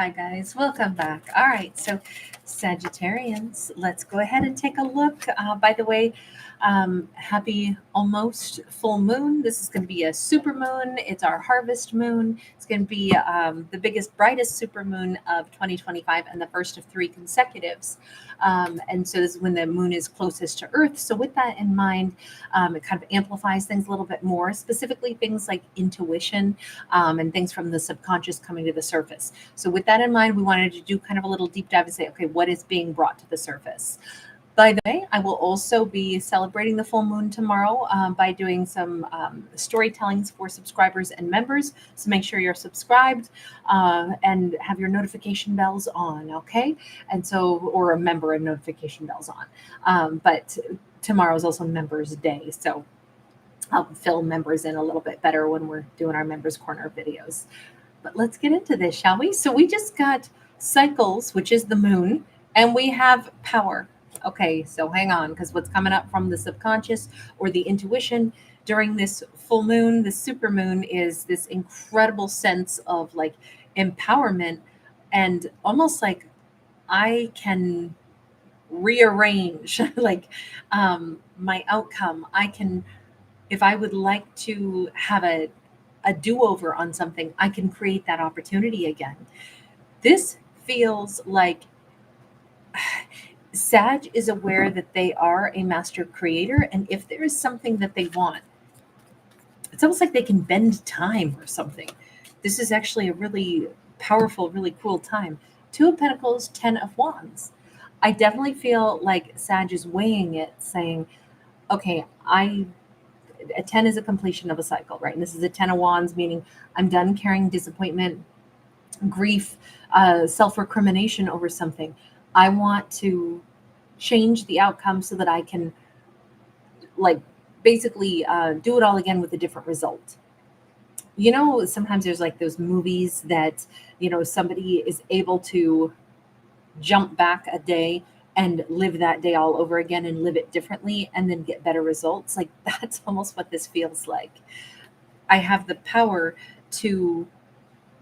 Hi, guys. Welcome back. All right. So, Sagittarians, let's go ahead and take a look. By the way, happy almost full moon. This is going to be a super moon. It's our harvest moon. It's going to be the biggest, brightest super moon of 2025 and the first of three consecutives. And so, this is when the moon is closest to Earth. So, with that in mind, it kind of amplifies things a little bit more, specifically things like intuition and things from the subconscious coming to the surface. So, with that in mind, we wanted to do kind of a little deep dive and say, okay, what is being brought to the surface? By the way, I will also be celebrating the full moon tomorrow by doing some storytellings for subscribers and members. So make sure you're subscribed and have your notification bells on, okay? And so, or a member and notification bells on. But tomorrow is also Members Day. So I'll fill members in a little bit better when we're doing our Members Corner videos. But let's get into this, shall we? So we just got cycles, which is the moon, and we have power. Okay, so hang on, because what's coming up from the subconscious or the intuition during this full moon, the super moon, is this incredible sense of like empowerment and almost like I can rearrange like my outcome. I can, if I would like to have a do-over on something, I can create that opportunity again. This feels like Sag is aware that they are a master creator, and if there is something that they want, it's almost like they can bend time or something. This is actually a really powerful, really cool time. Two of Pentacles, Ten of Wands. I definitely feel like Sag is weighing it, saying, okay, a 10 is a completion of a cycle, right? And this is a 10 of Wands, meaning I'm done carrying disappointment, grief, self-recrimination over something. I want to change the outcome so that I can like basically do it all again with a different result. You know, sometimes there's like those movies that, you know, somebody is able to jump back a day and live that day all over again and live it differently and then get better results. Like that's almost what this feels like. I have the power to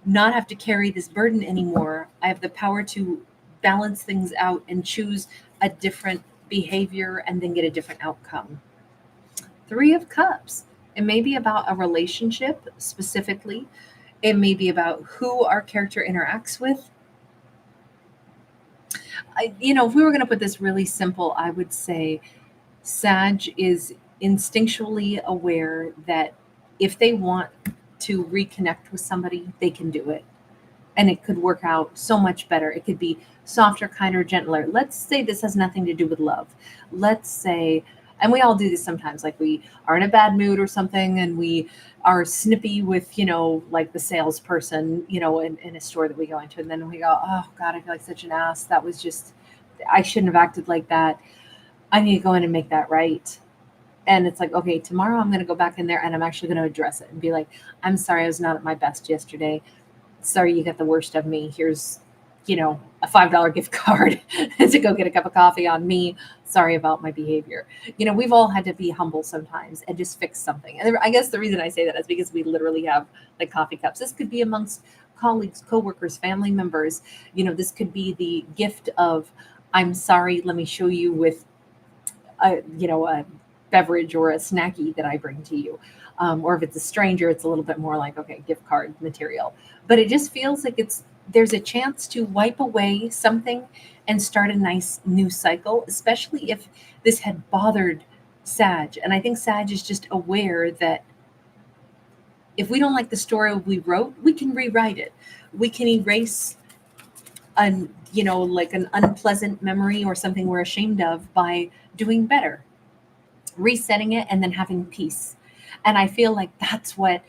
not have to carry this burden anymore. I have the power to balance things out and choose a different behavior and then get a different outcome. Three of Cups. It may be about a relationship specifically. It may be about who our character interacts with. If we were going to put this really simple, I would say Sag is instinctually aware that if they want to reconnect with somebody, they can do it. And it could work out so much better. It could be softer, kinder, gentler. Let's say this has nothing to do with love. Let's say, and we all do this sometimes, like we are in a bad mood or something and we are snippy with, like the salesperson, in a store that we go into. And then we go, oh God, I feel like such an ass. That was just, I shouldn't have acted like that. I need to go in and make that right. And it's like, okay, tomorrow I'm going to go back in there and I'm actually going to address it and be like, I'm sorry, I was not at my best yesterday. Sorry, you got the worst of me. Here's, a $5 gift card to go get a cup of coffee on me. Sorry about my behavior. We've all had to be humble sometimes and just fix something. And I guess the reason I say that is because we literally have like coffee cups. This could be amongst colleagues, coworkers, family members. This could be the gift of, I'm sorry, let me show you with a beverage or a snacky that I bring to you. Or if it's a stranger, it's a little bit more like, okay, gift card material. But it just feels like there's a chance to wipe away something and start a nice new cycle, especially if this had bothered Sag. And I think Sag is just aware that if we don't like the story we wrote, we can rewrite it. We can erase like an unpleasant memory or something we're ashamed of by doing better, resetting it, and then having peace. And I feel like that's what,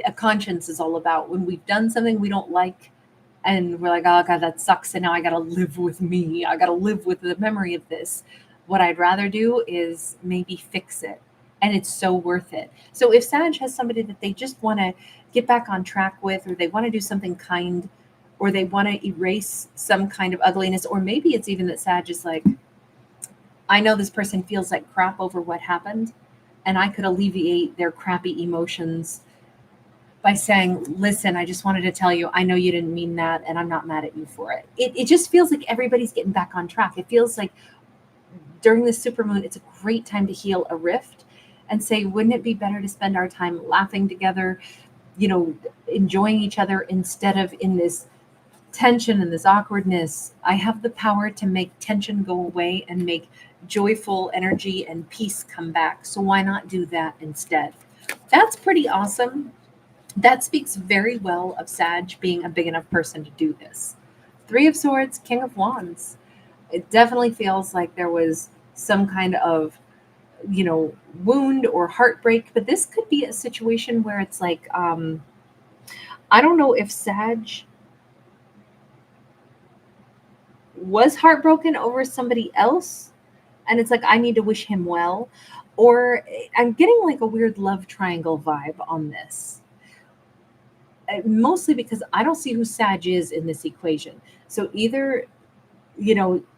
a conscience is all about. When we've done something we don't like and we're like, oh God, that sucks. And now I got to live with me. I got to live with the memory of this. What I'd rather do is maybe fix it. And it's so worth it. So if Sag has somebody that they just want to get back on track with, or they want to do something kind, or they want to erase some kind of ugliness, or maybe it's even that Sag is like, I know this person feels like crap over what happened, and I could alleviate their crappy emotions by saying, listen, I just wanted to tell you, I know you didn't mean that, and I'm not mad at you for it. It just feels like everybody's getting back on track. It feels like during the supermoon, it's a great time to heal a rift and say, wouldn't it be better to spend our time laughing together, enjoying each other instead of in this tension and this awkwardness? I have the power to make tension go away and make joyful energy and peace come back. So why not do that instead? That's pretty awesome. That speaks very well of Sag being a big enough person to do this. Three of Swords, King of Wands. It definitely feels like there was some kind of, wound or heartbreak, but this could be a situation where it's like, I don't know if Sag was heartbroken over somebody else and it's like, I need to wish him well, or I'm getting like a weird love triangle vibe on this. Mostly because I don't see who Sag is in this equation. So either,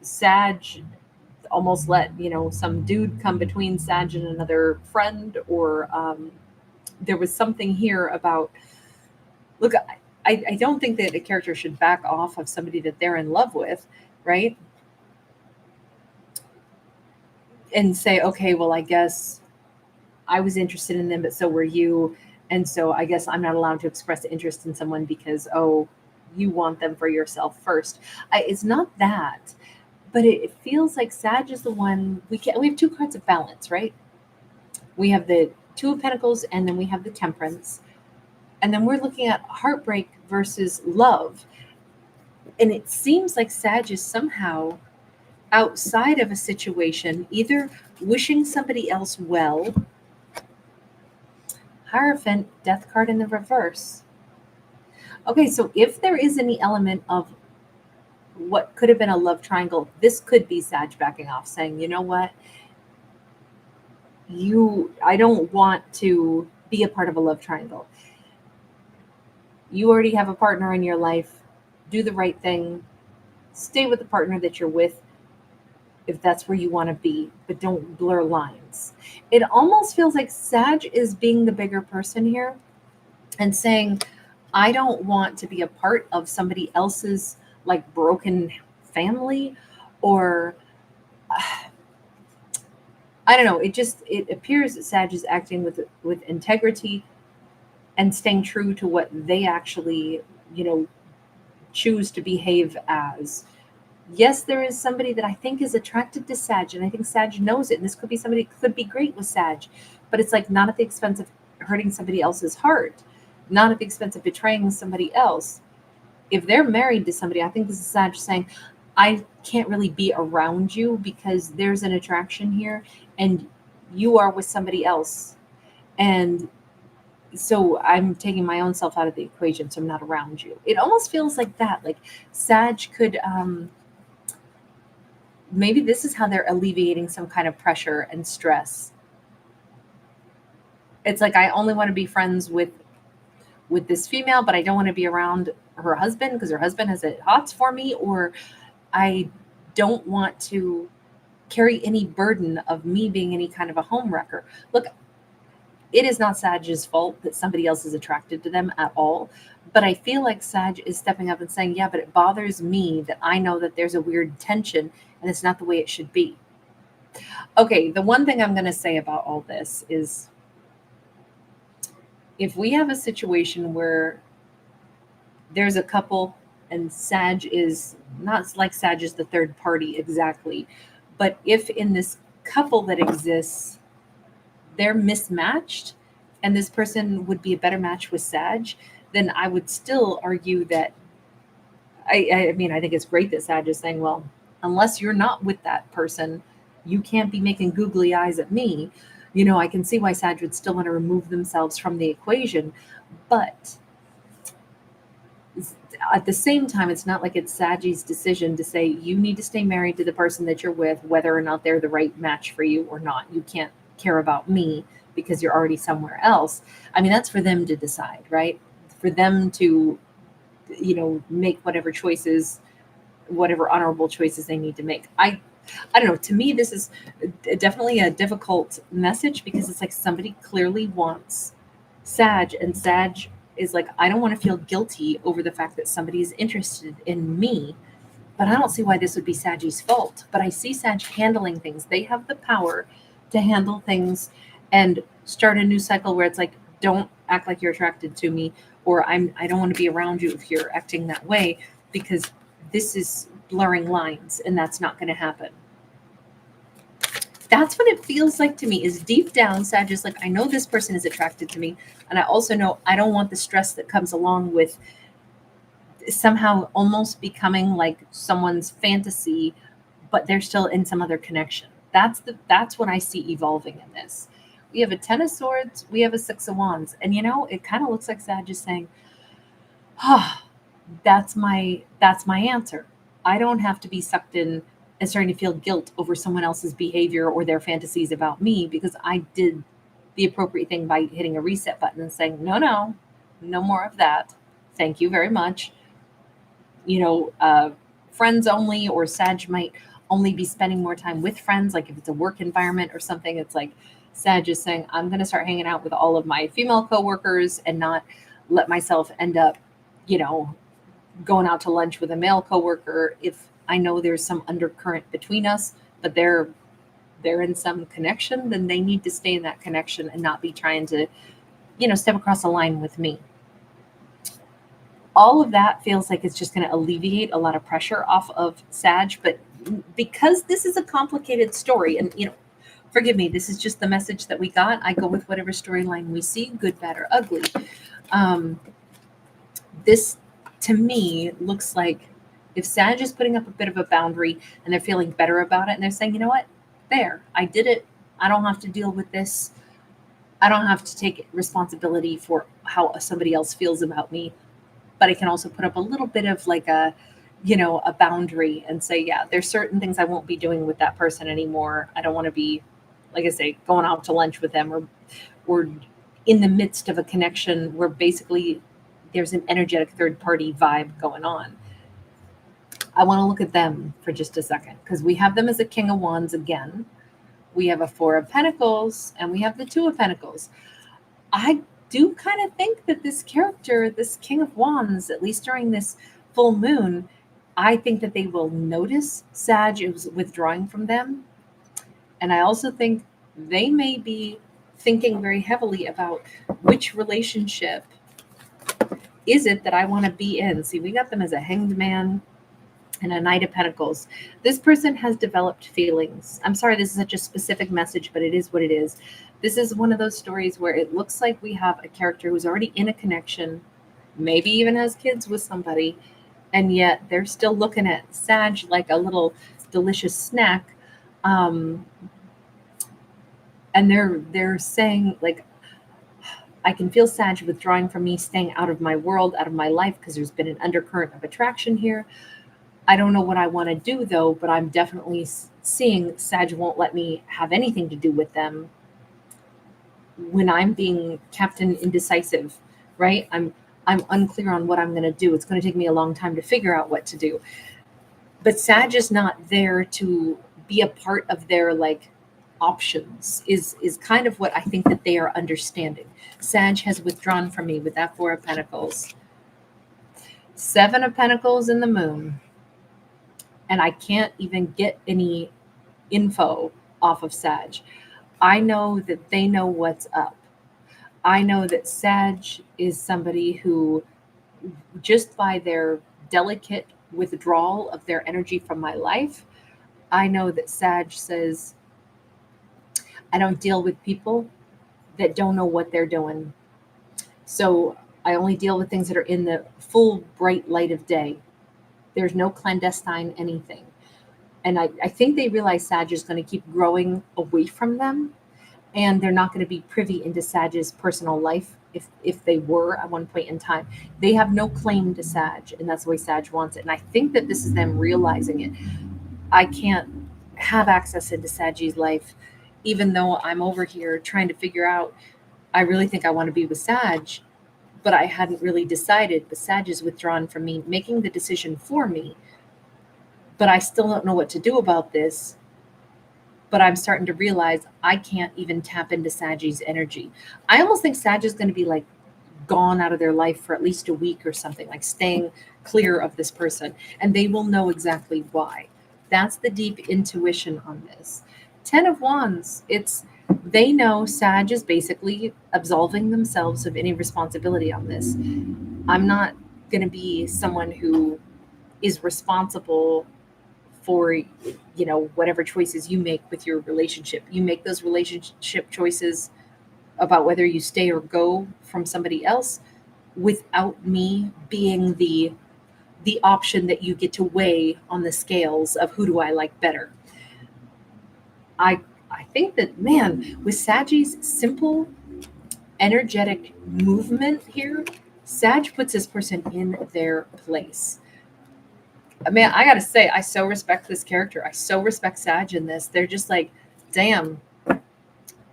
Sag almost let, some dude come between Sag and another friend, or there was something here about, look, I don't think that a character should back off of somebody that they're in love with, right? And say, okay, well, I guess I was interested in them, but so were you. And so I guess I'm not allowed to express interest in someone because, oh, you want them for yourself first. It's not that, but it feels like Sag is the one we have two cards of balance, right? We have the Two of Pentacles and then we have the Temperance. And then we're looking at heartbreak versus love. And it seems like Sag is somehow outside of a situation, either wishing somebody else well. Hierophant, Death card in the reverse. Okay, so if there is any element of what could have been a love triangle, this could be Sag backing off, saying, you know what? I don't want to be a part of a love triangle. You already have a partner in your life. Do the right thing. Stay with the partner that you're with if that's where you want to be, but don't blur lines. It almost feels like Sag is being the bigger person here and saying, I don't want to be a part of somebody else's like broken family, or I don't know. It appears that Sag is acting with integrity and staying true to what they actually, choose to behave as. Yes, there is somebody that I think is attracted to Sag, and I think Sag knows it. And this could be somebody that could be great with Sag, but it's like not at the expense of hurting somebody else's heart, not at the expense of betraying somebody else. If they're married to somebody, I think this is Sag saying, I can't really be around you because there's an attraction here and you are with somebody else. And so I'm taking my own self out of the equation, so I'm not around you. It almost feels like that. Like Sag could, maybe this is how they're alleviating some kind of pressure and stress. It's like, I only want to be friends with this female, but I don't want to be around her husband because her husband has a hots for me, or I don't want to carry any burden of me being any kind of a home wrecker. Look, it is not Sag's fault that somebody else is attracted to them at all. But I feel like Sag is stepping up and saying, yeah, but it bothers me that I know that there's a weird tension and it's not the way it should be. Okay, the one thing I'm going to say about all this is if we have a situation where there's a couple and Sag is not like Sag is the third party exactly, but if in this couple that exists, they're mismatched and this person would be a better match with Sag, then I would still argue that I mean, I think it's great that Sag is saying, well, unless you're not with that person, you can't be making googly eyes at me. I can see why Sag would still want to remove themselves from the equation. But at the same time, it's not like it's Sag's decision to say, you need to stay married to the person that you're with, whether or not they're the right match for you or not. You can't care about me because you're already somewhere else. I mean, that's for them to decide, right? For them to, make whatever choices, whatever honorable choices they need to make. I don't know. To me, this is definitely a difficult message because it's like somebody clearly wants Sag, and Sag is like, I don't want to feel guilty over the fact that somebody is interested in me, but I don't see why this would be Saggy's fault. But I see Sag handling things. They have the power to handle things and start a new cycle where it's like, don't act like you're attracted to me, or I don't want to be around you if you're acting that way, because this is blurring lines and that's not going to happen. That's what it feels like to me, is deep down, Sag is like, I know this person is attracted to me. And I also know I don't want the stress that comes along with somehow almost becoming like someone's fantasy, but they're still in some other connection. That's what I see evolving in this. We have a 10 of Swords, we have a 6 of Wands. And it kind of looks like Sag is saying, that's my answer. I don't have to be sucked in and starting to feel guilt over someone else's behavior or their fantasies about me, because I did the appropriate thing by hitting a reset button and saying, no more of that. Thank you very much. Friends only, or Sag might only be spending more time with friends. Like if it's a work environment or something, it's like Sag is saying, I'm going to start hanging out with all of my female coworkers and not let myself end up, going out to lunch with a male coworker if I know there's some undercurrent between us, but they're in some connection, then they need to stay in that connection and not be trying to, step across a line with me. All of that feels like it's just going to alleviate a lot of pressure off of Sag. But because this is a complicated story, and forgive me, this is just the message that we got. I go with whatever storyline we see, good, bad, or ugly. This to me looks like if Sag is putting up a bit of a boundary and they're feeling better about it, and they're saying, you know what, there, I did it. I don't have to deal with this. I don't have to take responsibility for how somebody else feels about me. But I can also put up a little bit of like a boundary and say, yeah, there's certain things I won't be doing with that person anymore. I don't want to be, like I say, going out to lunch with them or in the midst of a connection where basically there's an energetic third party vibe going on. I want to look at them for just a second, because we have them as a King of Wands again. We have a 4 of Pentacles and we have the 2 of Pentacles. I do kind of think that this character, this King of Wands, at least during this full moon, I think that they will notice Sag is withdrawing from them. And I also think they may be thinking very heavily about which relationship is it that I want to be in. See, we got them as a Hanged Man and a Knight of Pentacles. This person has developed feelings. I'm sorry, this is such a specific message, but it is what it is. This is one of those stories where it looks like we have a character who's already in a connection, maybe even has kids with somebody, and yet they're still looking at Sag like a little delicious snack. And they're saying, like, I can feel Sag withdrawing from me, staying out of my world, out of my life, because there's been an undercurrent of attraction here. I don't know what I want to do, though, but I'm definitely seeing Sag won't let me have anything to do with them when I'm being Captain Indecisive, right? I'm unclear on what I'm going to do. It's going to take me a long time to figure out what to do. But Sag is not there to be a part of their options, is kind of what I think that they are understanding. Sag has withdrawn from me with that 4 of Pentacles. 7 of Pentacles in the moon. And I can't even get any info off of Sag. I know that they know what's up. I know that Sag is somebody who, just by their delicate withdrawal of their energy from my life, I know that Sag says, I don't deal with people that don't know what they're doing. So I only deal with things that are in the full bright light of day. There's no clandestine anything. And I think they realize Sag is going to keep growing away from them, and they're not going to be privy into Sag's personal life if they were at one point in time. They have no claim to Sag, and that's the way Sag wants it. And I think that this is them realizing it. I can't have access into Sag's life, even though I'm over here trying to figure out, I really think I want to be with Sag, but I hadn't really decided. But Sag is withdrawn from me, making the decision for me. But I still don't know what to do about this. But I'm starting to realize I can't even tap into Sag's energy. I almost think Sag is going to be like gone out of their life for at least a week or something, like staying clear of this person, and they will know exactly why. That's the deep intuition on this. 10 of Wands, it's they know Sag is basically absolving themselves of any responsibility on this. I'm not going to be someone who is responsible for whatever choices you make with your relationship. You make those relationship choices about whether you stay or go from somebody else without me being the option that you get to weigh on the scales of who do I like better. I think that, man, with Saggy's simple energetic movement here, Sag puts this person in their place. Man, I gotta say, I so respect this character. I so respect Sag in this. They're just like, damn,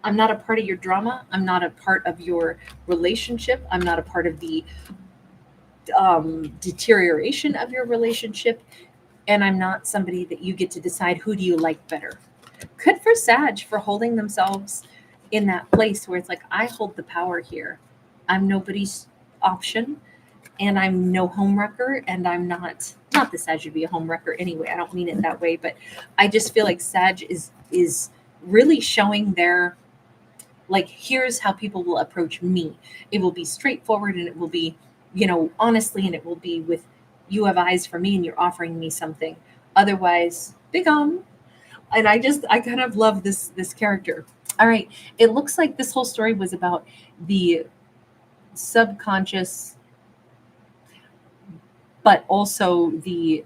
I'm not a part of your drama. I'm not a part of your relationship. I'm not a part of the deterioration of your relationship. And I'm not somebody that you get to decide who do you like better. Good for Sag for holding themselves in that place where it's like, I hold the power here. I'm nobody's option, and I'm no homewrecker, and I'm not that Sag should be a homewrecker anyway. I don't mean it that way, but I just feel like Sag is really showing their, like, here's how people will approach me. It will be straightforward, and it will be, honestly, and it will be with, you have eyes for me and you're offering me something. Otherwise, be gone. And I kind of love this character. All right. It looks like this whole story was about the subconscious, but also the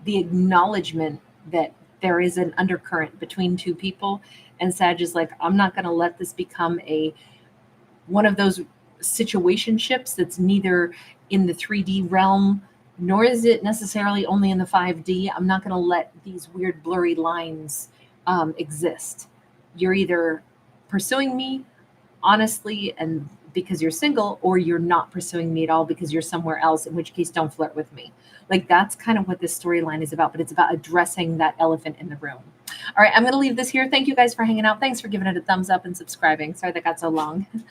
acknowledgement that there is an undercurrent between two people. And Sag is like, I'm not going to let this become one of those situationships that's neither in the 3D realm, nor is it necessarily only in the 5D. I'm not going to let these weird blurry lines exist. You're either pursuing me honestly and because you're single, or you're not pursuing me at all because you're somewhere else, in which case don't flirt with me. Like, that's kind of what this storyline is about, but it's about addressing that elephant in the room. All right, I'm going to leave this here. Thank you guys for hanging out. Thanks for giving it a thumbs up and subscribing. Sorry that got so long.